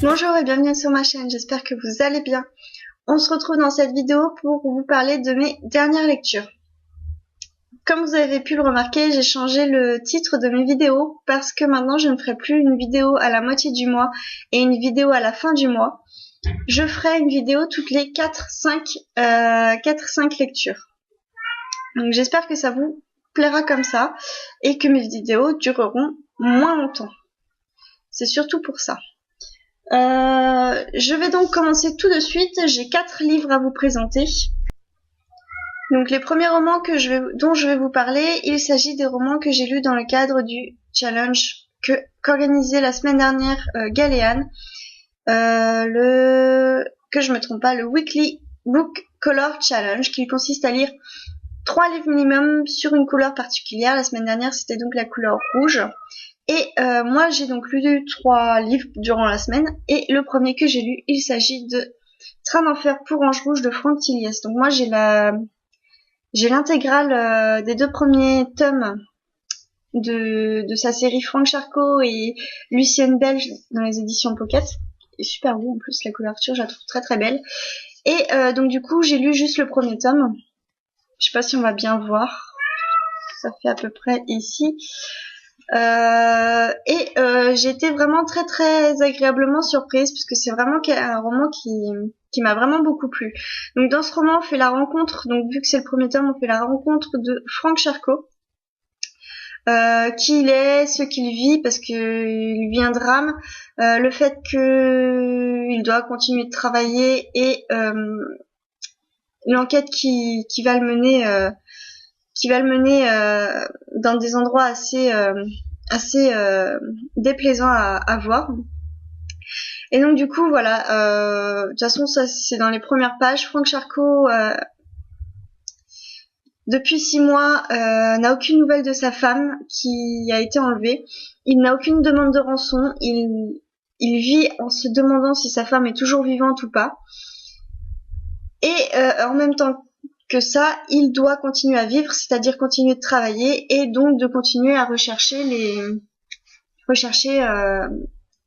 Bonjour et bienvenue sur ma chaîne, j'espère que vous allez bien. On se retrouve dans cette vidéo pour vous parler de mes dernières lectures. Comme vous avez pu le remarquer, j'ai changé le titre de mes vidéos parce que maintenant je ne ferai plus une vidéo à la moitié du mois et une vidéo à la fin du mois. Je ferai une vidéo toutes les 4-5 lectures. Donc j'espère que ça vous plaira comme ça et que mes vidéos dureront moins longtemps. C'est surtout pour ça. Je vais donc commencer tout de suite. J'ai 4 livres à vous présenter. Donc les premiers romans dont je vais vous parler, il s'agit des romans que j'ai lus dans le cadre du challenge qu'organisait la semaine dernière Galéane. Le Weekly Book Color Challenge, qui consiste à lire 3 livres minimum sur une couleur particulière. La semaine dernière, c'était donc la couleur rouge. Et moi, j'ai donc lu 3 livres durant la semaine. Et le premier que j'ai lu, il s'agit de Train d'enfer pour Ange Rouge de Franck Tilliès. Donc moi, j'ai l'intégrale des 2 premiers tomes de sa série Franck Charcot et Lucienne Belge dans les éditions Pocket. C'est super beau en plus, la couverture, je la trouve très très belle. Et donc du coup, j'ai lu juste le premier tome. Je sais pas si on va bien voir. Ça fait à peu près ici. J'ai été vraiment très très agréablement surprise puisque c'est vraiment un roman qui m'a vraiment beaucoup plu. Donc dans ce roman, on fait la rencontre, donc vu que c'est le premier tome, on fait la rencontre de Franck Charcot, qui il est, ce qu'il vit, parce que il vit un drame, le fait que il doit continuer de travailler et l'enquête qui va le mener dans des endroits assez déplaisants à voir. Et donc du coup voilà, de toute façon ça c'est dans les premières pages. Franck Charcot depuis 6 mois n'a aucune nouvelle de sa femme qui a été enlevée. Il n'a aucune demande de rançon. Il vit en se demandant si sa femme est toujours vivante ou pas. Et en même temps que ça, il doit continuer à vivre, c'est-à-dire continuer de travailler et donc de continuer à rechercher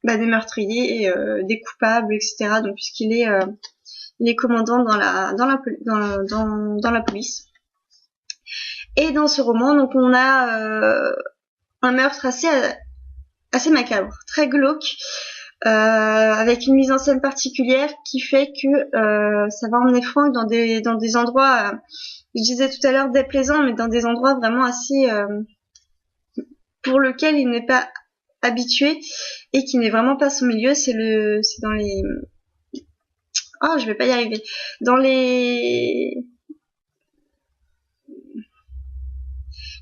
des meurtriers et des coupables, etc. Donc puisqu'il est commandant dans la police. Et dans ce roman, donc on a un meurtre assez macabre, très glauque, avec une mise en scène particulière qui fait que ça va emmener Franck dans des endroits, je disais tout à l'heure déplaisants, mais dans des endroits vraiment assez pour lequel il n'est pas habitué et qui n'est vraiment pas son milieu. C'est dans les je vais pas y arriver, dans les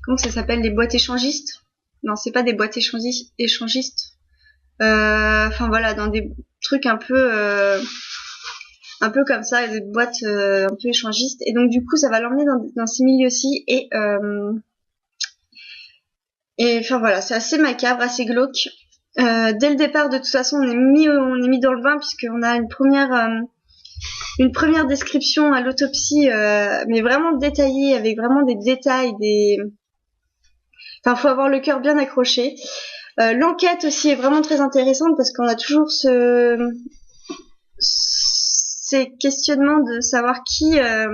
comment ça s'appelle, les boîtes échangistes. Non, c'est pas des boîtes échangistes. Enfin voilà, dans des trucs un peu comme ça, des boîtes un peu échangistes. Et donc du coup, ça va l'emmener dans ces milieux-ci et enfin voilà, c'est assez macabre, assez glauque. Dès le départ, de toute façon, on est mis dans le bain puisqu'on a une première description à l'autopsie, mais vraiment détaillée, avec vraiment des détails, Enfin, faut avoir le cœur bien accroché. L'enquête aussi est vraiment très intéressante parce qu'on a toujours ces questionnements de savoir qui a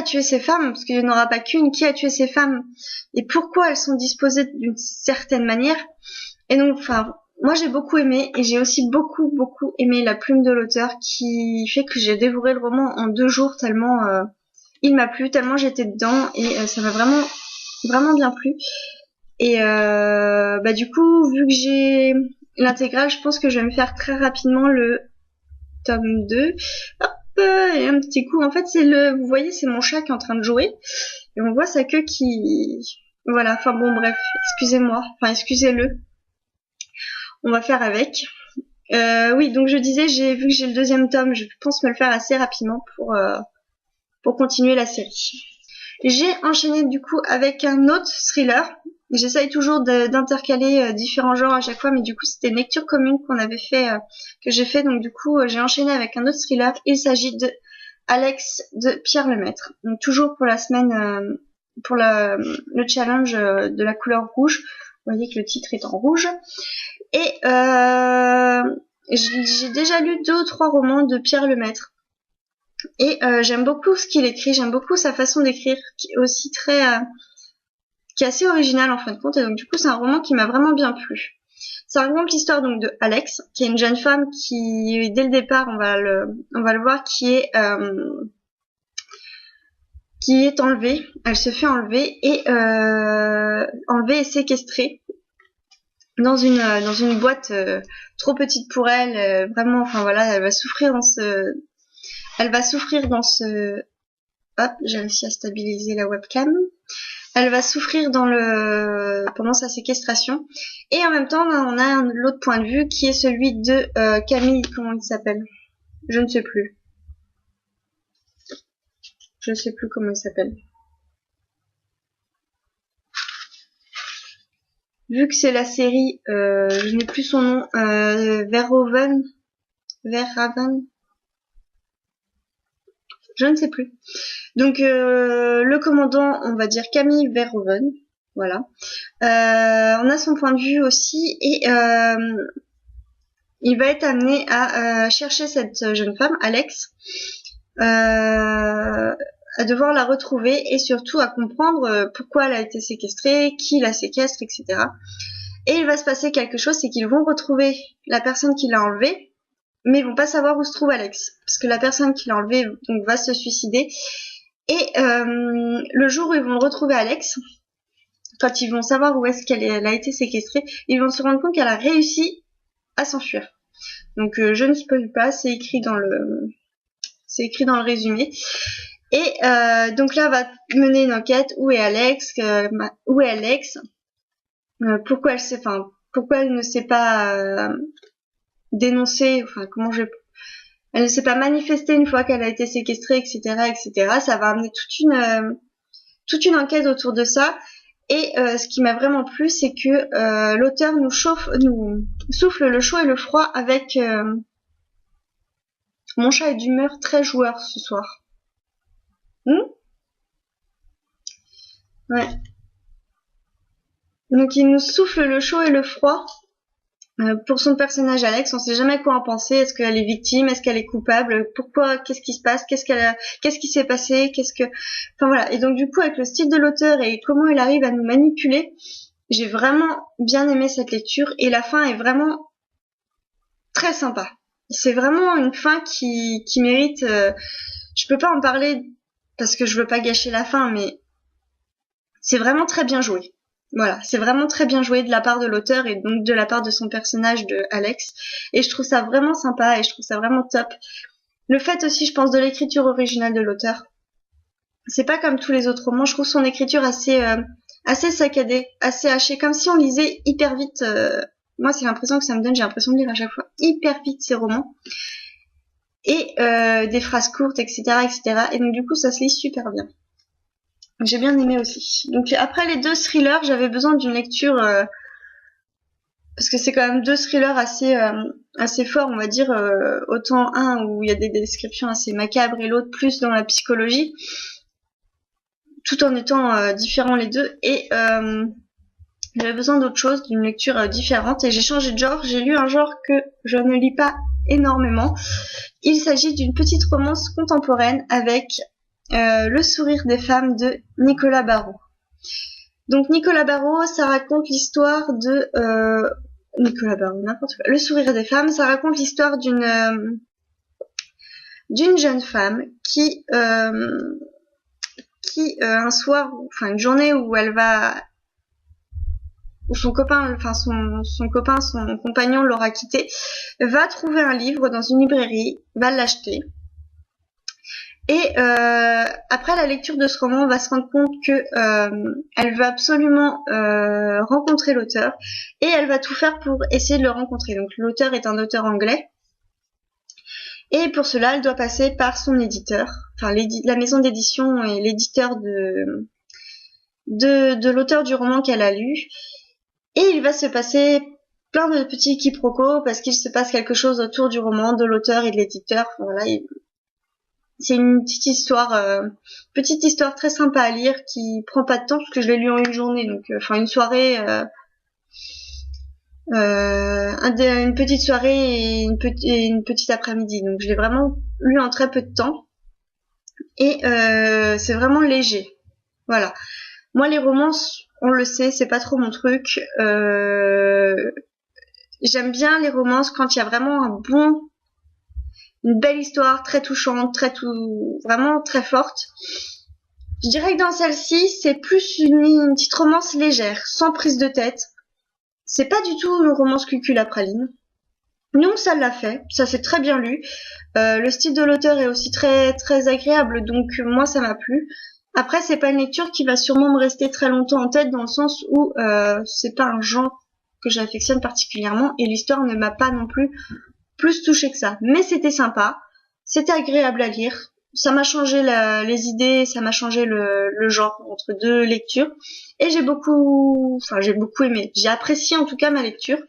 tué ces femmes, parce qu'il n'y en aura pas qu'une, qui a tué ces femmes et pourquoi elles sont disposées d'une certaine manière. Et donc, enfin, moi j'ai beaucoup aimé et j'ai aussi beaucoup aimé la plume de l'auteur qui fait que j'ai dévoré le roman en 2 jours tellement il m'a plu, tellement j'étais dedans et ça m'a vraiment bien plu. Et du coup, vu que j'ai l'intégrale, je pense que je vais me faire très rapidement le tome 2. Hop, et un petit coup. En fait, vous voyez, c'est mon chat qui est en train de jouer. Et on voit sa queue qui... Voilà, enfin bon, bref, excusez-moi. Enfin, excusez-le. On va faire avec. Oui, donc je disais, vu que j'ai le 2e tome, je pense me le faire assez rapidement pour continuer la série. J'ai enchaîné du coup avec un autre thriller. J'essaye toujours d'intercaler différents genres à chaque fois, mais du coup c'était une lecture commune que j'ai fait, donc du coup j'ai enchaîné avec un autre thriller. Il s'agit de Alex de Pierre Lemaître. Donc toujours pour la semaine, pour le challenge de la couleur rouge. Vous voyez que le titre est en rouge. Et j'ai déjà lu 2 ou 3 romans de Pierre Lemaitre. Et j'aime beaucoup ce qu'il écrit, j'aime beaucoup sa façon d'écrire, qui est aussi qui est assez originale en fin de compte. Et donc du coup, c'est un roman qui m'a vraiment bien plu. Ça raconte l'histoire donc de Alex, qui est une jeune femme qui, dès le départ, on va le voir, qui est enlevée. Elle se fait enlever et séquestrée dans une boîte trop petite pour elle. Vraiment, enfin voilà, elle va souffrir dans ce. Hop, j'ai réussi à stabiliser la webcam. Elle va souffrir pendant sa séquestration. Et en même temps, on a l'autre point de vue qui est celui de Camille, comment il s'appelle? Je ne sais plus. Je ne sais plus comment il s'appelle. Vu que c'est la série, je n'ai plus son nom, Verhoeven. Je ne sais plus. Donc le commandant, on va dire Camille Verhoeven, voilà. On a son point de vue aussi et il va être amené à chercher cette jeune femme, Alex, à devoir la retrouver et surtout à comprendre pourquoi elle a été séquestrée, qui la séquestre, etc. Et il va se passer quelque chose, c'est qu'ils vont retrouver la personne qui l'a enlevée, mais ils vont pas savoir où se trouve Alex, parce que la personne qui l'a enlevée donc va se suicider. Et le jour où ils vont retrouver Alex, quand ils vont savoir où est-ce qu'elle a été séquestrée, ils vont se rendre compte qu'elle a réussi à s'enfuir. Donc je ne spoil pas, c'est écrit dans le résumé. Et donc là, on va mener une enquête. Où est Alex? Pourquoi elle ne s'est pas dénoncée? Enfin, elle ne s'est pas manifestée une fois qu'elle a été séquestrée, etc., etc. Ça va amener toute une enquête autour de ça. Et ce qui m'a vraiment plu, c'est que l'auteur nous souffle le chaud et le froid avec mon chat est d'humeur très joueur ce soir. Ouais. Donc il nous souffle le chaud et le froid pour son personnage Alex. On sait jamais quoi en penser. Est-ce qu'elle est victime? Est-ce qu'elle est coupable? Pourquoi? Qu'est-ce qui se passe? Qu'est-ce qui s'est passé? Enfin voilà. Et donc du coup, avec le style de l'auteur et comment il arrive à nous manipuler, j'ai vraiment bien aimé cette lecture et la fin est vraiment très sympa. C'est vraiment une fin qui mérite. Je peux pas en parler parce que je veux pas gâcher la fin, mais c'est vraiment très bien joué. Voilà, c'est vraiment très bien joué de la part de l'auteur et donc de la part de son personnage de Alex. Et je trouve ça vraiment sympa et je trouve ça vraiment top. Le fait aussi, je pense, de l'écriture originale de l'auteur. C'est pas comme tous les autres romans. Je trouve son écriture assez saccadée, assez hachée, comme si on lisait hyper vite. Moi, c'est l'impression que ça me donne. J'ai l'impression de lire à chaque fois hyper vite ces romans. Et des phrases courtes, etc., etc. Et donc du coup, ça se lit super bien. J'ai bien aimé aussi. Donc après les 2 thrillers, j'avais besoin d'une lecture parce que c'est quand même 2 thrillers assez forts, on va dire. Autant un où il y a des descriptions assez macabres et l'autre plus dans la psychologie, tout en étant différents les deux. Et j'avais besoin d'autre chose, d'une lecture différente. Et j'ai changé de genre. J'ai lu un genre que je ne lis pas énormément. Il s'agit d'une petite romance contemporaine avec Le sourire des femmes de Nicolas Barrault. Donc Nicolas Barrault, ça raconte l'histoire de Nicolas Barrault, n'importe quoi. Le sourire des femmes, ça raconte l'histoire d'une jeune femme qui un soir, enfin une journée où son compagnon l'aura quitté, va trouver un livre dans une librairie, va l'acheter. Et après la lecture de ce roman, on va se rendre compte que elle veut absolument rencontrer l'auteur et elle va tout faire pour essayer de le rencontrer. Donc l'auteur est un auteur anglais et pour cela, elle doit passer par son éditeur, enfin la maison d'édition et l'éditeur de l'auteur du roman qu'elle a lu. Et il va se passer plein de petits quiproquos parce qu'il se passe quelque chose autour du roman, de l'auteur et de l'éditeur. Enfin, voilà. C'est une petite histoire très sympa à lire qui prend pas de temps parce que je l'ai lu en une journée, donc enfin une soirée. une petite soirée et une petite après-midi. Donc je l'ai vraiment lu en très peu de temps. Et c'est vraiment léger. Voilà. Moi, les romances, on le sait, c'est pas trop mon truc. J'aime bien les romances quand il y a vraiment une belle histoire, très touchante, vraiment très forte. Je dirais que dans celle-ci, c'est plus une petite romance légère, sans prise de tête. C'est pas du tout une romance cucul à praline. Non, ça l'a fait, ça s'est très bien lu. Le style de l'auteur est aussi très très agréable, donc moi ça m'a plu. Après, c'est pas une lecture qui va sûrement me rester très longtemps en tête, dans le sens où c'est pas un genre que j'affectionne particulièrement, et l'histoire ne m'a pas non plus touchée que ça. Mais c'était sympa, c'était agréable à lire, ça m'a changé les idées, ça m'a changé le genre entre deux lectures, et j'ai beaucoup aimé. J'ai apprécié en tout cas ma lecture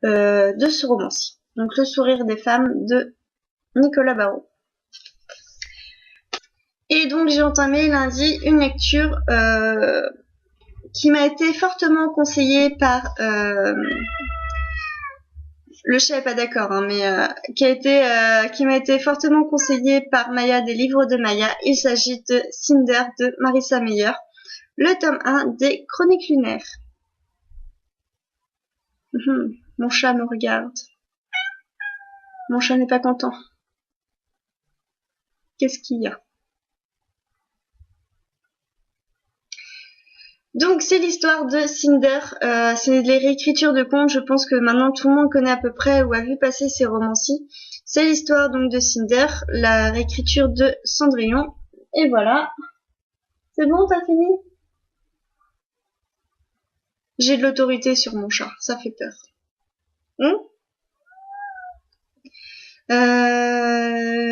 de ce roman-ci. Donc Le sourire des femmes de Nicolas Barrault. Et donc j'ai entamé lundi une lecture qui m'a été fortement conseillée par le chat est pas d'accord, hein, mais qui m'a été fortement conseillée par Maya des livres de Maya. Il s'agit de Cinder de Marissa Meyer, le tome 1 des Chroniques lunaires. Mon chat me regarde. Mon chat n'est pas content. Qu'est-ce qu'il y a? Donc c'est l'histoire de Cinder, c'est les réécritures de contes, je pense que maintenant tout le monde connaît à peu près ou a vu passer ces romans-ci. C'est l'histoire donc de Cinder, la réécriture de Cendrillon, et voilà. C'est bon, t'as fini? J'ai de l'autorité sur mon chat, ça fait peur.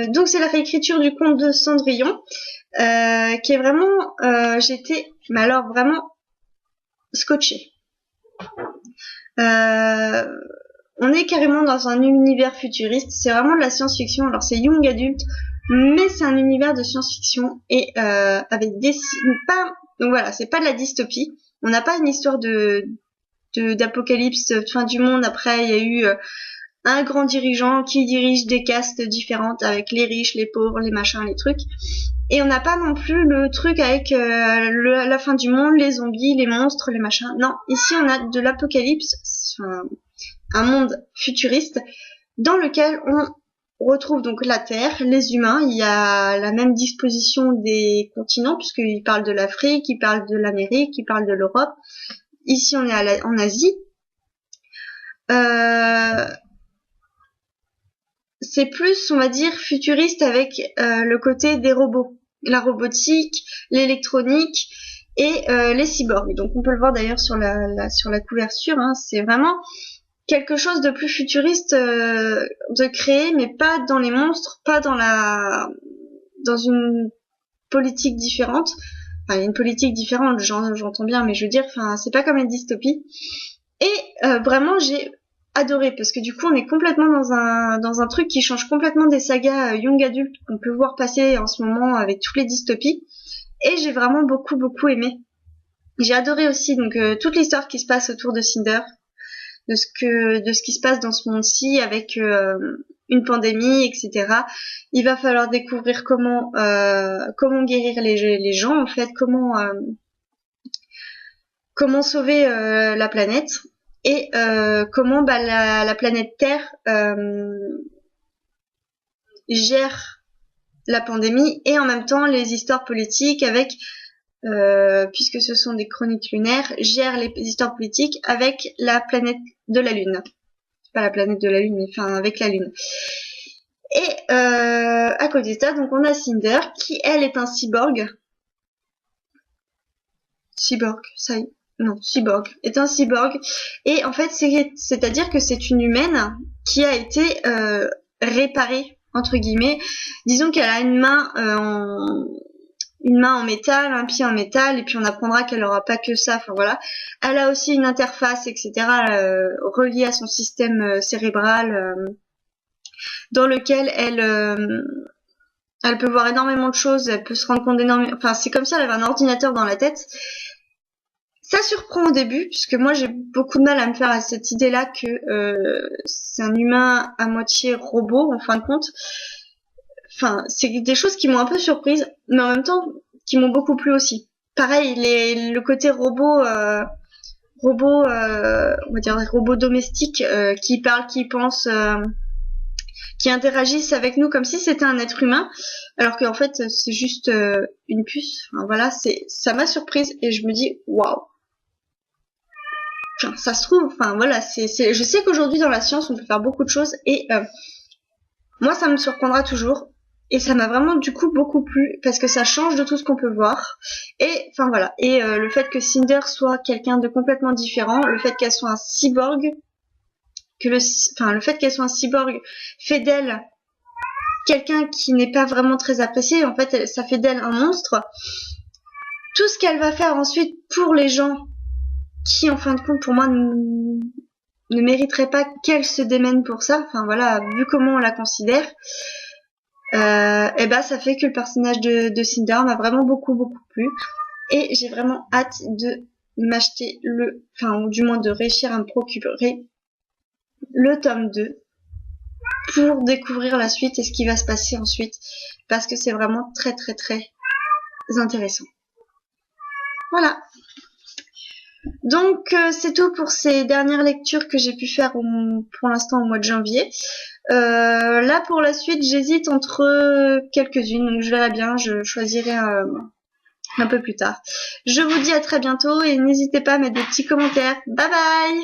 Donc c'est la réécriture du conte de Cendrillon, qui est vraiment, j'étais, mais alors vraiment scotché. On est carrément dans un univers futuriste, c'est vraiment de la science-fiction. Alors c'est young adulte, mais c'est un univers de science-fiction et avec donc voilà, c'est pas de la dystopie. On n'a pas une histoire d'apocalypse, fin du monde. Après, il y a eu un grand dirigeant qui dirige des castes différentes avec les riches, les pauvres, les machins, les trucs. Et on n'a pas non plus le truc avec la fin du monde, les zombies, les monstres, les machins. Non, ici on a de l'apocalypse, un monde futuriste dans lequel on retrouve donc la Terre, les humains. Il y a la même disposition des continents puisqu'il parle de l'Afrique, il parle de l'Amérique, il parle de l'Europe. Ici on est en Asie. C'est plus, on va dire, futuriste avec le côté des robots, la robotique, l'électronique et les cyborgs. Donc on peut le voir d'ailleurs sur la couverture, hein, c'est vraiment quelque chose de plus futuriste de créer, mais pas dans les monstres, pas dans une politique différente. Enfin, il y a une politique différente, j'entends bien, mais je veux dire, enfin, c'est pas comme une dystopie. Et vraiment, j'ai adoré parce que du coup, on est complètement dans un truc qui change complètement des sagas young adultes qu'on peut voir passer en ce moment avec toutes les dystopies. Et j'ai vraiment beaucoup aimé. J'ai adoré aussi donc toute l'histoire qui se passe autour de Cinder, de ce qui se passe dans ce monde-ci avec une pandémie, etc. Il va falloir découvrir comment guérir les gens, en fait, comment sauver la planète et comment la planète Terre gère la pandémie et en même temps les histoires politiques avec puisque ce sont des chroniques lunaires, gère les histoires politiques avec la planète de la Lune. Pas la planète de la Lune, mais enfin avec la Lune. Et à côté de ça, donc on a Cinder qui elle est un cyborg. Cyborg, ça y est. Non, cyborg est un cyborg et en fait c'est-à-dire que c'est une humaine qui a été réparée entre guillemets. Disons qu'elle a une main en métal, un pied en métal, et puis on apprendra qu'elle aura pas que ça. Enfin voilà, elle a aussi une interface, etc. Reliée à son système cérébral, dans lequel elle peut voir énormément de choses, elle peut se rendre compte d'énormément. Enfin c'est comme ça, elle avait un ordinateur dans la tête. Ça surprend au début, puisque moi j'ai beaucoup de mal à me faire à cette idée-là que c'est un humain à moitié robot, en fin de compte. Enfin, c'est des choses qui m'ont un peu surprise, mais en même temps qui m'ont beaucoup plu aussi. Pareil, le côté on va dire robot domestique, qui parle, qui pense, qui interagissent avec nous comme si c'était un être humain, alors qu'en fait c'est juste une puce. Enfin, voilà, ça m'a surprise et je me dis waouh. Enfin, ça se trouve, enfin voilà, je sais qu'aujourd'hui dans la science on peut faire beaucoup de choses et moi ça me surprendra toujours. Et ça m'a vraiment du coup beaucoup plu parce que ça change de tout ce qu'on peut voir. Et enfin voilà. Et le fait que Cinder soit quelqu'un de complètement différent, le fait qu'elle soit un cyborg, le fait qu'elle soit un cyborg fait d'elle quelqu'un qui n'est pas vraiment très apprécié. En fait, ça fait d'elle un monstre. Tout ce qu'elle va faire ensuite pour les gens qui, en fin de compte, pour moi, ne mériteraient pas qu'elle se démène pour ça. Enfin voilà, vu comment on la considère. Et ben ça fait que le personnage de Cinder m'a vraiment beaucoup plu et j'ai vraiment hâte de m'acheter ou du moins de réussir à me procurer le tome 2 pour découvrir la suite et ce qui va se passer ensuite parce que c'est vraiment très intéressant. Voilà. Donc c'est tout pour ces dernières lectures que j'ai pu faire pour l'instant au mois de janvier. Là pour la suite j'hésite entre quelques-unes, donc je verrai bien, je choisirai un peu plus tard. Je vous dis à très bientôt et n'hésitez pas à mettre des petits commentaires. Bye bye!